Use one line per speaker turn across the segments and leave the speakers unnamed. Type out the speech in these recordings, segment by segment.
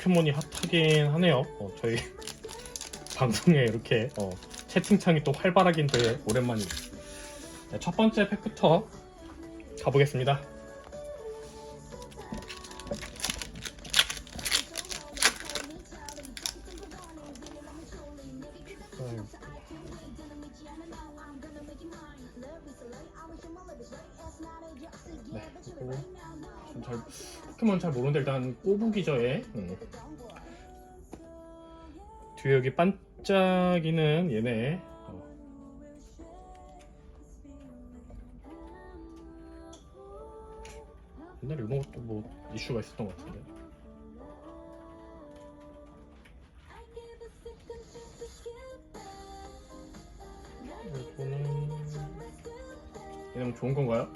포켓몬이 핫하긴 하네요. 저희 방송에 이렇게 채팅창이 또 활발하긴데 오랜만이네요. 네, 첫 번째 팩부터 가보겠습니다. 네, 그리고 포켓몬 잘 모르는데 일단 꼬부기저에 뒤에 여기 반짝이는 얘네 옛날에 이런 것도 뭐 이슈가 있었던 것 같은데. 이거는 얘는 좋은 건가요?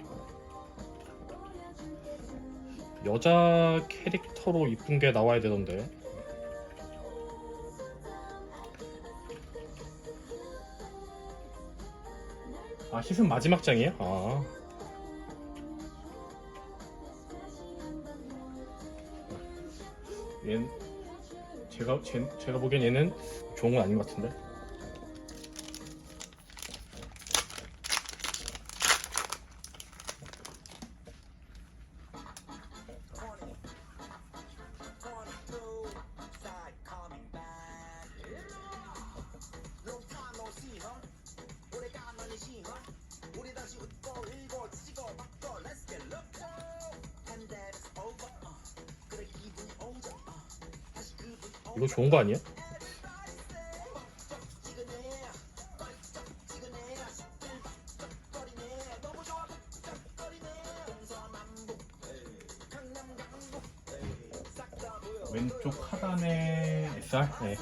여자 캐릭터로 이쁜 게 나와야 되던데. 아, 시즌 마지막 장이에요? 아. 얘는 제가 보기엔 얘는 좋은 건 아닌 것 같은데. 이거 좋은 거 아니야? 왼쪽 하단에 SR? 네.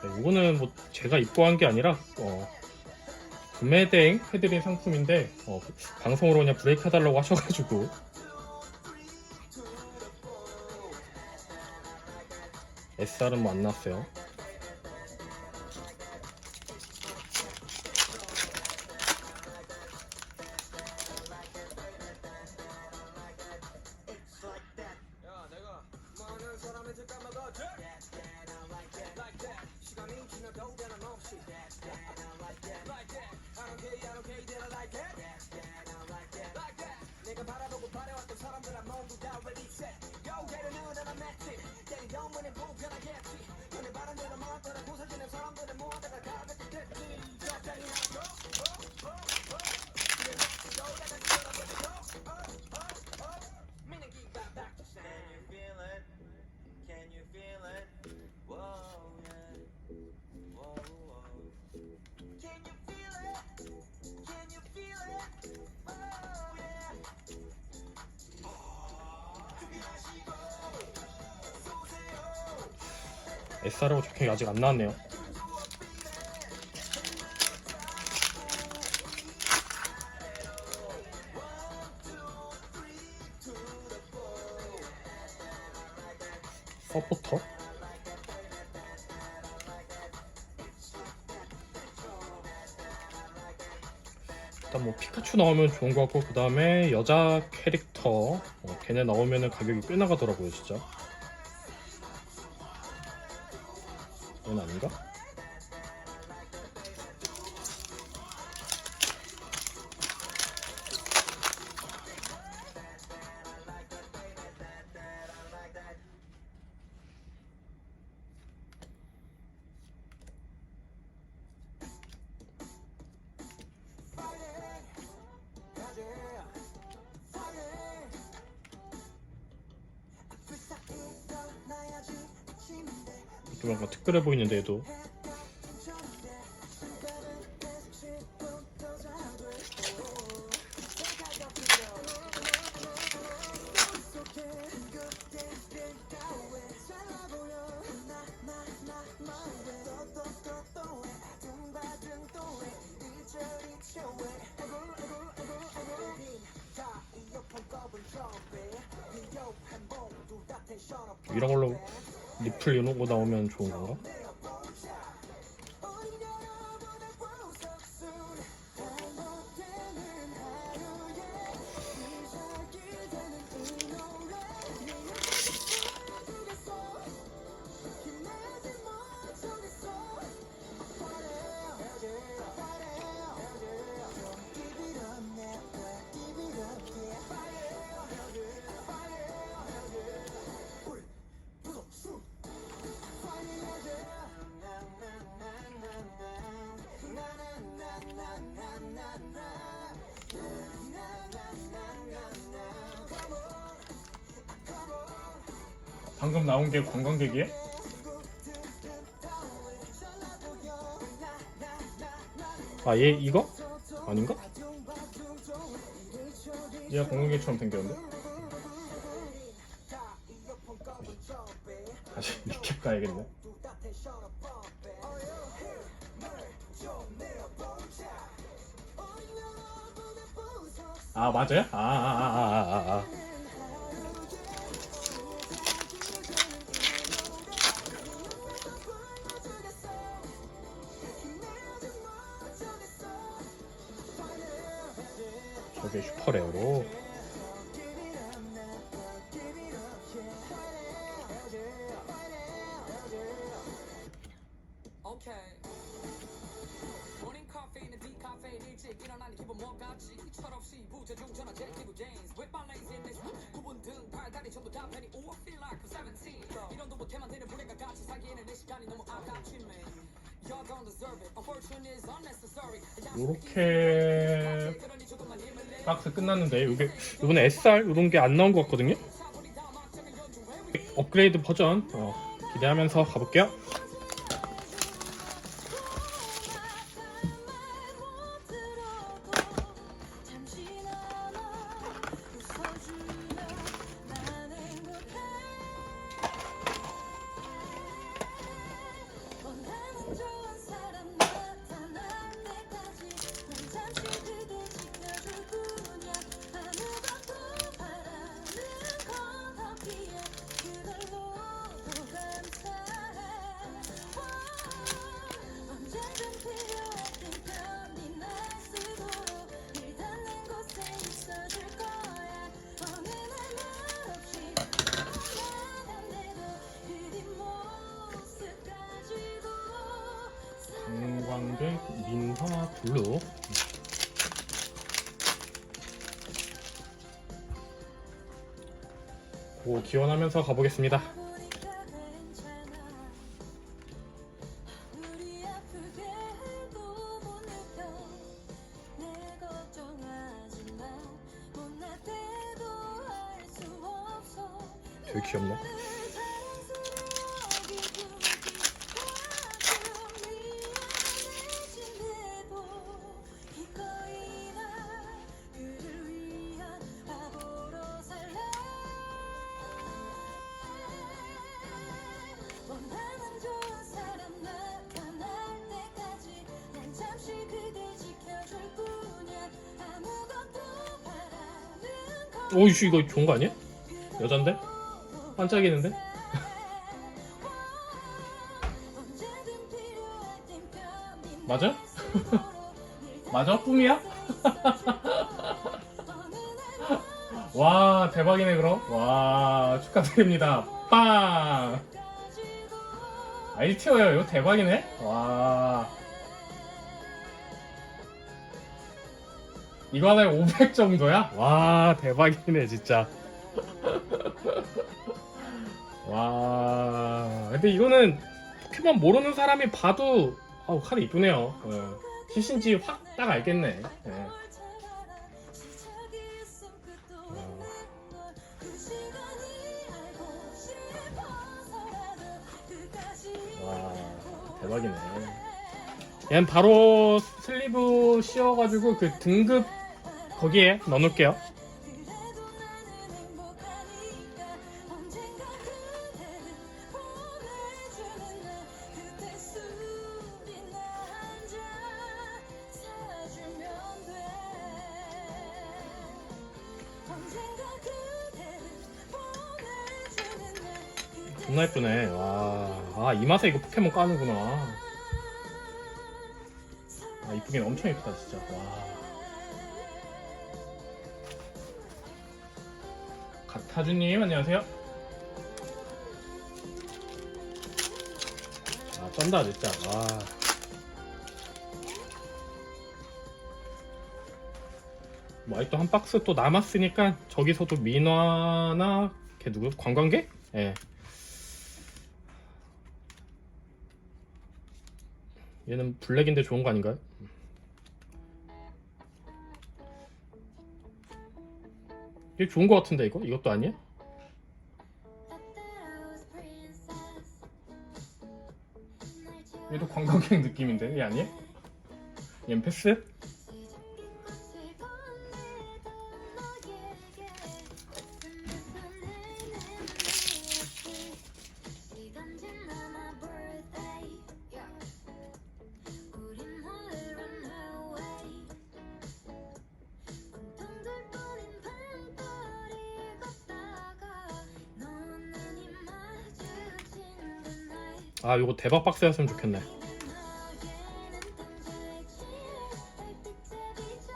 네, 이거는 뭐 제가 입고한 게 아니라 구매 대행 해드린 상품인데 방송으로 그냥 브레이크 해달라고 하셔가지고 SR은 뭐 안 나왔어요. SR하고 적힌 게 아직 안 나왔네요. 서포터? 일단 뭐 피카츄 나오면 좋은 것 같고, 그 다음에 여자 캐릭터 걔네 나오면은 가격이 꽤 나가더라고요 진짜. 이건 아닌가? 좀 뭔가 특별해 보이는데 얘도. 이런 걸로 리플 이런 거 나오면 좋은 건가? 방금 나온 게 관광객이에요? 아, 얘 이거? 아닌가? 얘가 관광객처럼 생겼는데? 다시 리캡 가야겠네. 아, 맞아요? 저게 슈퍼레어로. 요렇게 박스 끝났는데 이번에 SR 이런 게 안 나온 것 같거든요. 업그레이드 버전 기대하면서 가볼게요. 관광객 민화 블루. 고 기원하면서 가보겠습니다. 되게 귀엽네. 오이씨, 이거 좋은 거 아니야? 여잔데? 반짝이는데? 맞아? 맞아? 꿈이야? 와, 대박이네 그럼. 와, 축하드립니다. 빵! 아이티어요. 이거 대박이네. 와, 이거 하나에 500 정도야? 와, 대박이네 진짜. 와, 근데 이거는 포켓몬 모르는 사람이 봐도 카드 이쁘네요. 신신지 확 딱 알겠네. 와, 대박이네. 얘는 바로 슬리브 씌워가지고 그 등급 거기에 넣어놓을게요. 존나 예쁘네. 이 맛에 이거 포켓몬 까는구나. 이쁘긴 엄청 예쁘다 진짜. 가타주님 안녕하세요. 쩐다 진짜. 뭐 아직도 한 박스 또 남았으니까 저기서도 민화나 걔 누구? 관광객? 예. 얘는 블랙인데 좋은 거 아닌가요? 얘 좋은 거 같은데 이거? 이것도 아니야? 얘도 관광객 느낌인데 얘 아니야? 얘는 패스? 요거 대박 박스였으면 좋겠네.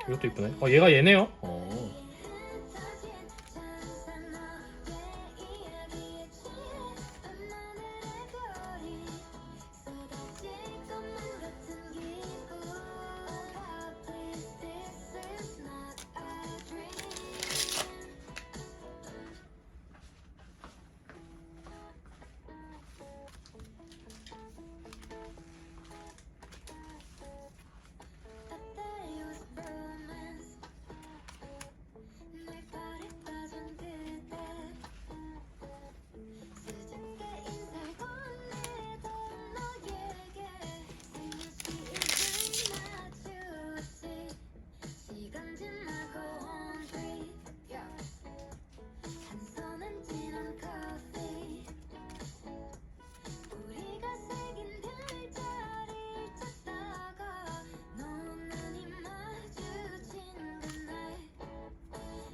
이것도 이쁘네. 얘가 얘네요.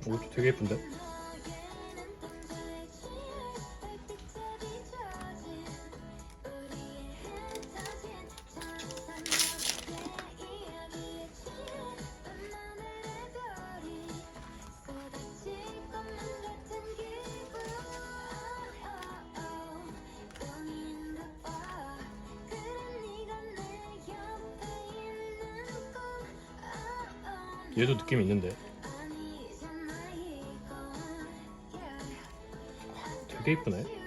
이것도 되게 예쁜데? 얘도 느낌 있는데. 되게 이쁘네.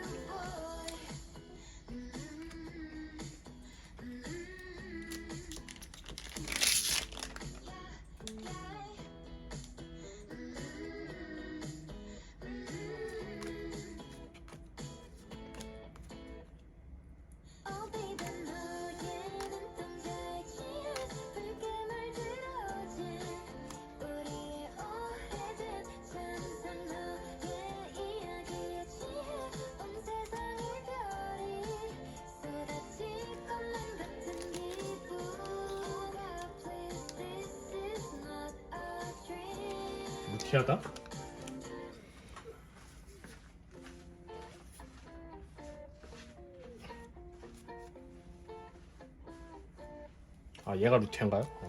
무티하다? 얘가 루티안가요?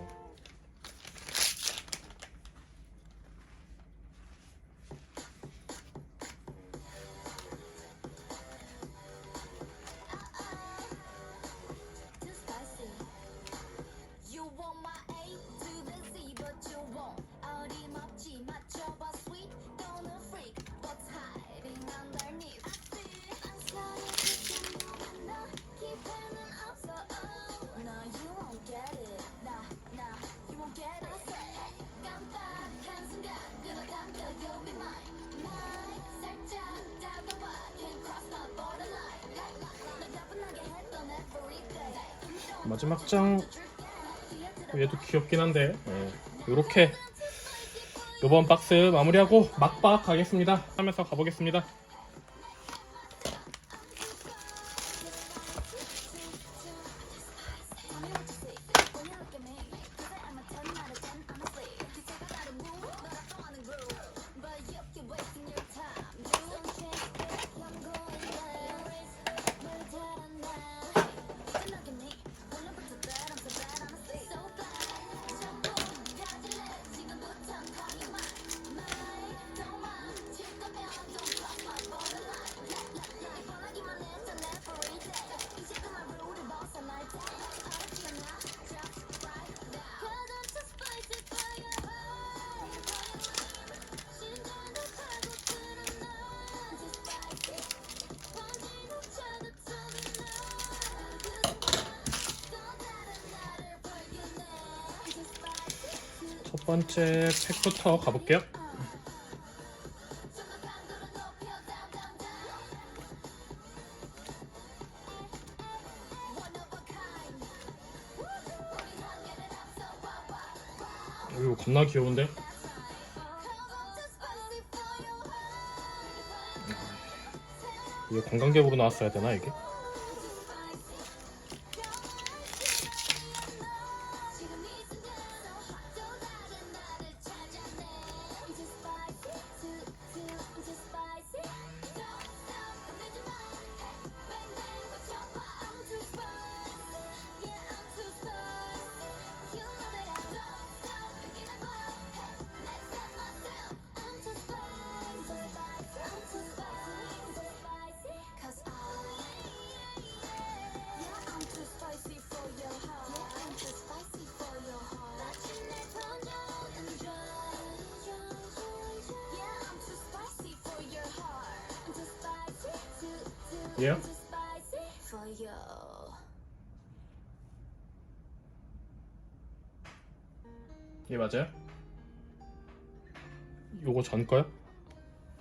마지막 장 얘도 귀엽긴 한데 요렇게 요번 박스 마무리하고 막박 가겠습니다. 하면서 가보겠습니다. 첫 번째 팩부터 가볼게요. 이거 겁나 귀여운데? 이게 관광객으로 나왔어야 되나 이게? 얘요? 얘 맞아요? 요거 전 거요?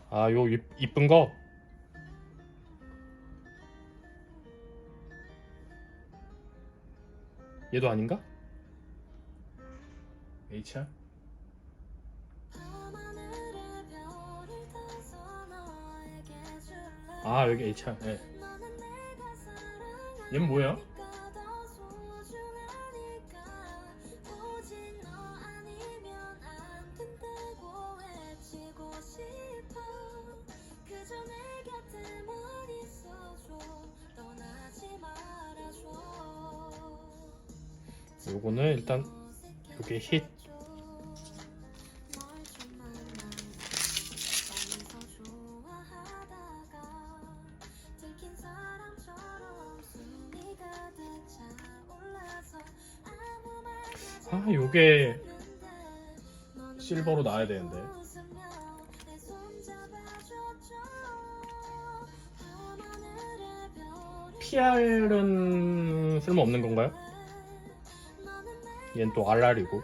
아, 요 이쁜 거? 얘도 아닌가? HR? 아, 여기 HR. 네. 얘는 뭐예요? 요거는 일단 요게 힛. 아, 요게 실버로 나와야 되는데. PR은 쓸모없는 건가요? 얘는 또 RR이고.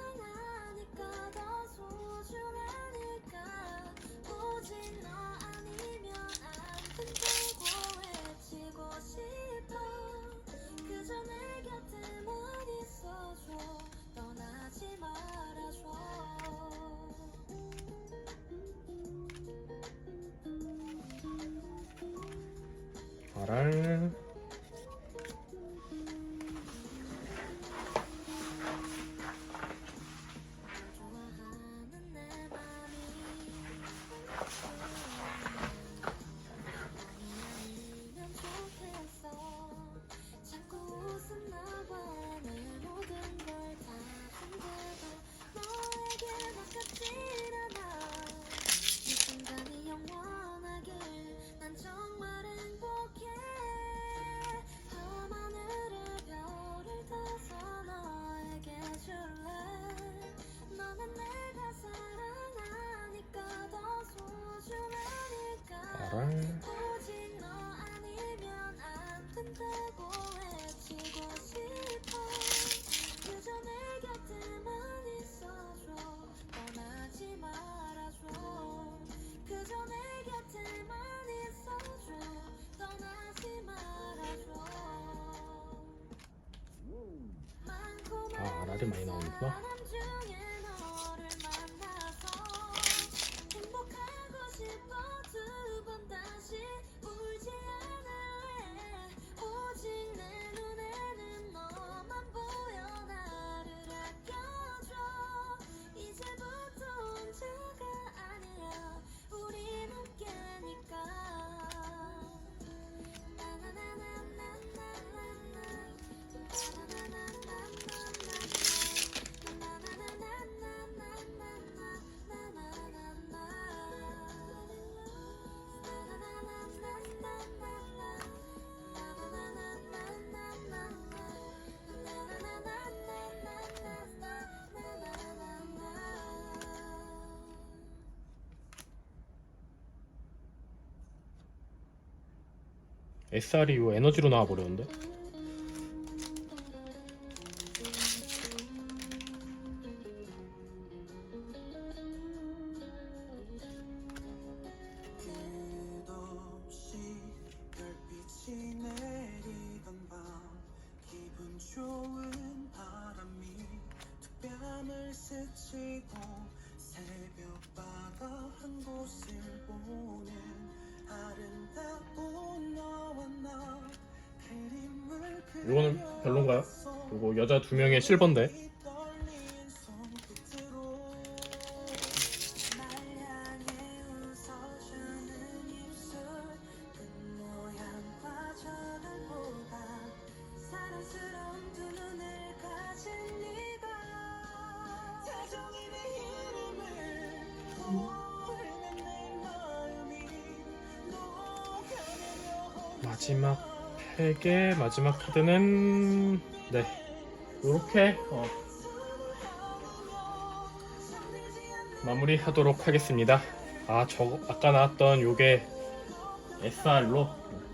RR. RR. 아, RR이 많이 나오는구나. SR이 요 에너지로 나와버렸는데? 이거는 별론가요? 이거 여자 2명의 실버인데. 마지막 팩의 마지막 카드는 네 이렇게 마무리하도록 하겠습니다. 저 아까 나왔던 요게 SR로